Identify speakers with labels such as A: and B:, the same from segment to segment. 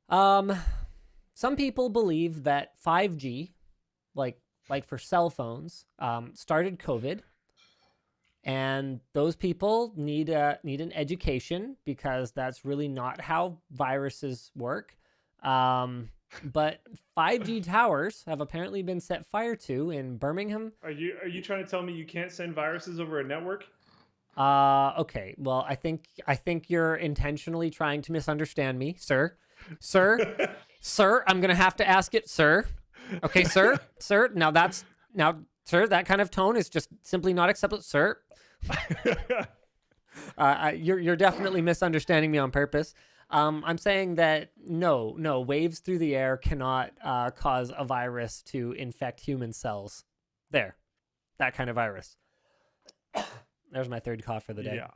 A: Um, some people believe that 5G, like for cell phones, started COVID, and those people need an education because that's really not how viruses work. But 5G towers have apparently been set fire to in Birmingham.
B: Are you trying to tell me you can't send viruses over a network?
A: Okay. Well, I think you're intentionally trying to misunderstand me, sir. Sir, sir, I'm gonna have to ask it, sir. Okay, sir, sir. Now, sir, that kind of tone is just simply not acceptable, sir. You're definitely misunderstanding me on purpose. I'm saying that no, waves through the air cannot cause a virus to infect human cells. There, that kind of virus. There's my third cough for the day.
B: Yeah.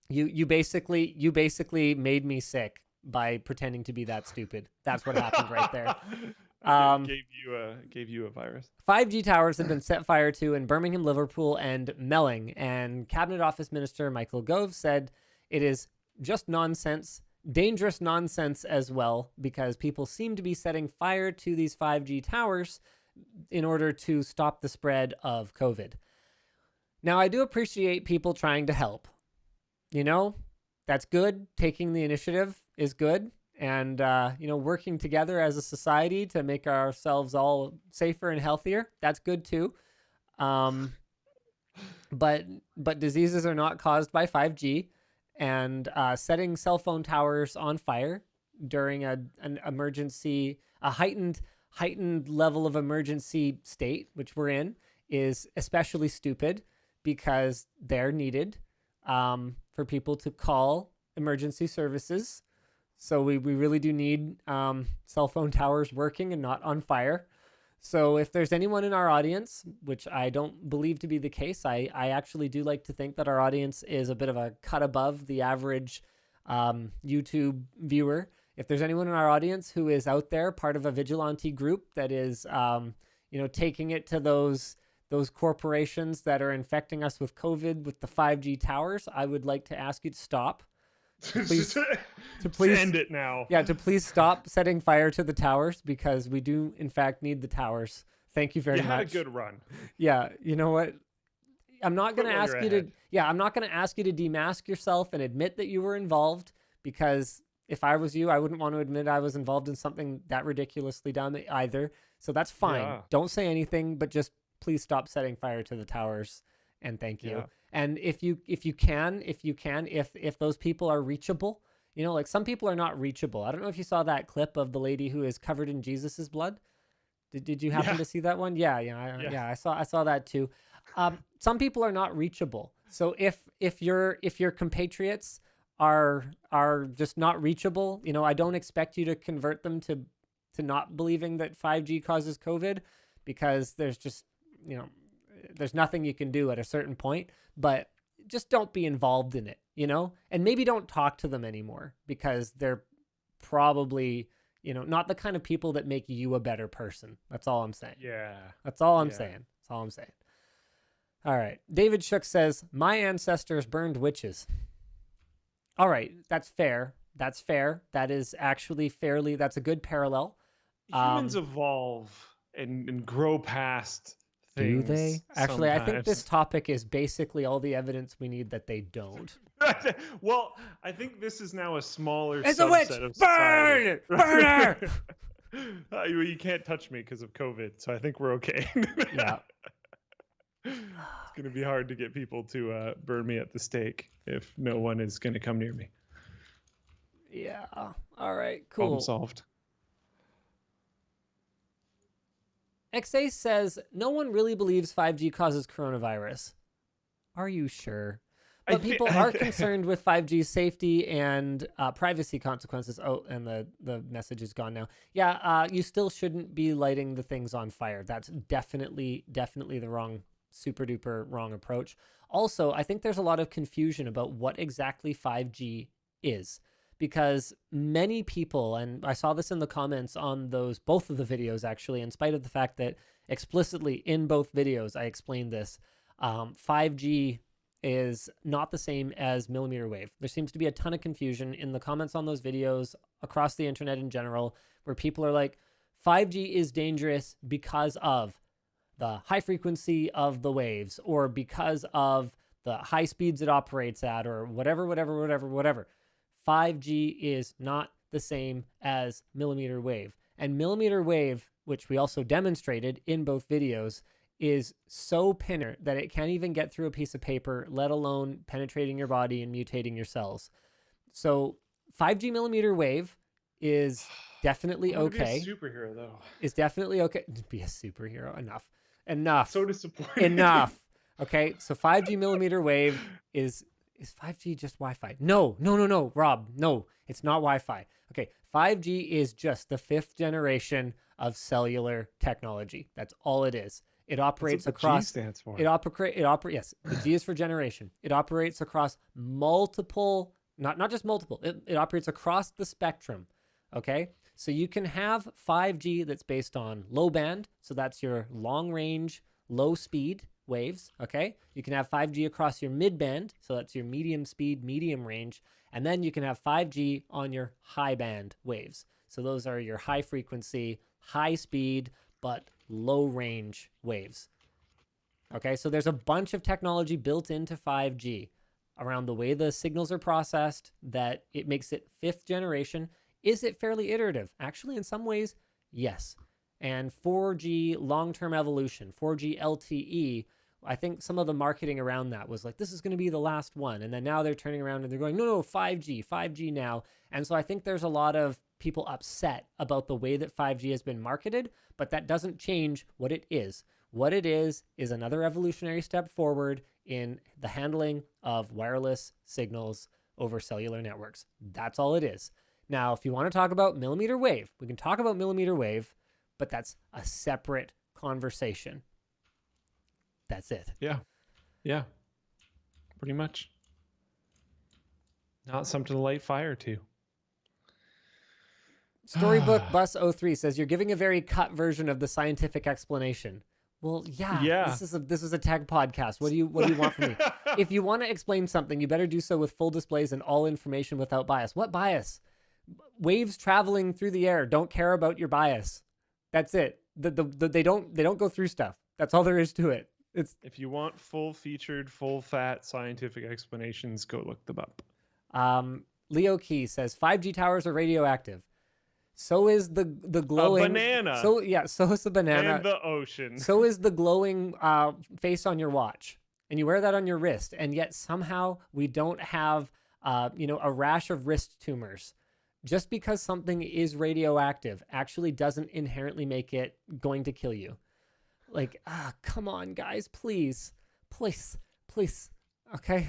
A: You basically made me sick by pretending to be that stupid. That's what happened right there.
B: Gave you a virus.
A: 5G towers have been set fire to in Birmingham, Liverpool, and Melling, and Cabinet Office Minister Michael Gove said it is just nonsense, dangerous nonsense as well, because people seem to be setting fire to these 5G towers in order to stop the spread of COVID. Now, I do appreciate people trying to help. You know, that's good. Taking the initiative is good. And, working together as a society to make ourselves all safer and healthier, that's good too. But diseases are not caused by 5G, and setting cell phone towers on fire during an emergency, a heightened level of emergency state, which we're in, is especially stupid because they're needed for people to call emergency services. So we really do need cell phone towers working and not on fire. So if there's anyone in our audience, which I don't believe to be the case, I actually do like to think that our audience is a bit of a cut above the average YouTube viewer. If there's anyone in our audience who is out there, part of a vigilante group that is, taking it to those corporations that are infecting us with COVID with the 5G towers, I would like to ask you to stop. To please
B: end it now.
A: Yeah, to please stop setting fire to the towers, because we do in fact need the towers. Thank you very much.
B: You had a good run.
A: Yeah, you know what? I'm not going to ask you to I'm not going to ask you to demask yourself and admit that you were involved, because if I was you, I wouldn't want to admit I was involved in something that ridiculously dumb either. So that's fine.
B: Yeah.
A: Don't say anything, but just please stop setting fire to the towers, and thank you.
B: Yeah.
A: And if those people are reachable, like some people are not reachable. I don't know if you saw that clip of the lady who is covered in Jesus's blood. Did you happen to see that one? Yeah. I saw that too. Some people are not reachable. So if your compatriots are just not reachable, I don't expect you to convert them to not believing that 5G causes COVID, because there's just, there's nothing you can do at a certain point. But just don't be involved in it, and maybe don't talk to them anymore, because they're probably, not the kind of people that make you a better person. That's all I'm saying.
B: Yeah.
A: That's all I'm saying. That's all I'm saying. All right. David Shook says, my ancestors burned witches. All right. That's fair. That's fair. That is actually that's a good parallel.
B: Humans evolve and grow past things.
A: Do they? Actually,
B: sometimes.
A: I think this topic is basically all the evidence we need that they don't.
B: Well, I think this is now a smaller
A: It's
B: subset
A: a witch!
B: of
A: Burn it! Burn her!
B: You can't touch me because of COVID, so I think we're okay.
A: Yeah.
B: It's going to be hard to get people to burn me at the stake if no one is going to come near me.
A: Yeah. All right. Cool.
B: Problem solved.
A: XA says, no one really believes 5G causes coronavirus. Are you sure? But people are concerned with 5G's safety and privacy consequences. Oh, and the message is gone now. Yeah, you still shouldn't be lighting the things on fire. That's definitely the super duper wrong approach. Also, I think there's a lot of confusion about what exactly 5G is, because many people, and I saw this in the comments on both of the videos actually, in spite of the fact that explicitly in both videos I explained this, 5G is not the same as millimeter wave. There seems to be a ton of confusion in the comments on those videos across the internet in general, where people are like, 5G is dangerous because of the high frequency of the waves, or because of the high speeds it operates at, or whatever. 5G is not the same as millimeter wave. And millimeter wave, which we also demonstrated in both videos, is so pinner that it can't even get through a piece of paper, let alone penetrating your body and mutating your cells. So 5G millimeter wave is definitely okay.
B: Be a superhero though.
A: Is definitely okay. Be a superhero. Enough.
B: So disappointing.
A: Enough. Okay. So 5G millimeter wave is 5G just Wi-Fi? No, Rob. No, it's not Wi-Fi. Okay. 5G is just the 5th generation of cellular technology. That's all it is. It operates across. G
B: stands for.
A: Yes, the G is for generation. It operates across multiple, not just multiple. It operates across the spectrum. Okay, so you can have 5G that's based on low band, so that's your long range, low speed waves. Okay, you can have 5G across your mid band, so that's your medium speed, medium range, and then you can have 5G on your high band waves. So those are your high frequency, high speed, but low range waves. Okay, so there's a bunch of technology built into 5G around the way the signals are processed that it makes it 5th generation. Is it fairly iterative? Actually, in some ways, yes. And 4G long-term evolution, 4G LTE, I think some of the marketing around that was like, this is going to be the last one. And then now they're turning around and they're going, no, 5G now. And so I think there's a lot of people upset about the way that 5G has been marketed, but that doesn't change what it is. What it is another evolutionary step forward in the handling of wireless signals over cellular networks. That's all it is. Now, if you want to talk about millimeter wave, we can talk about millimeter wave, but that's a separate conversation. That's it.
B: Yeah. Pretty much. Not something to light fire to.
A: Storybook Bus 03 says you're giving a very cut version of the scientific explanation. Well, yeah. This is a tech podcast. What do you want from me? If you want to explain something, you better do so with full displays and all information without bias. What bias? Waves traveling through the air don't care about your bias. That's it. They don't go through stuff. That's all there is to it.
B: If you want full-featured, full-fat scientific explanations, go look them up.
A: Leo Key says 5G towers are radioactive. So is the glowing
B: a banana.
A: So is the banana
B: and the ocean.
A: So is the glowing face on your watch, and you wear that on your wrist, and yet somehow we don't have a rash of wrist tumors. Just because something is radioactive actually doesn't inherently make it going to kill you. Like, come on, guys, please. Okay.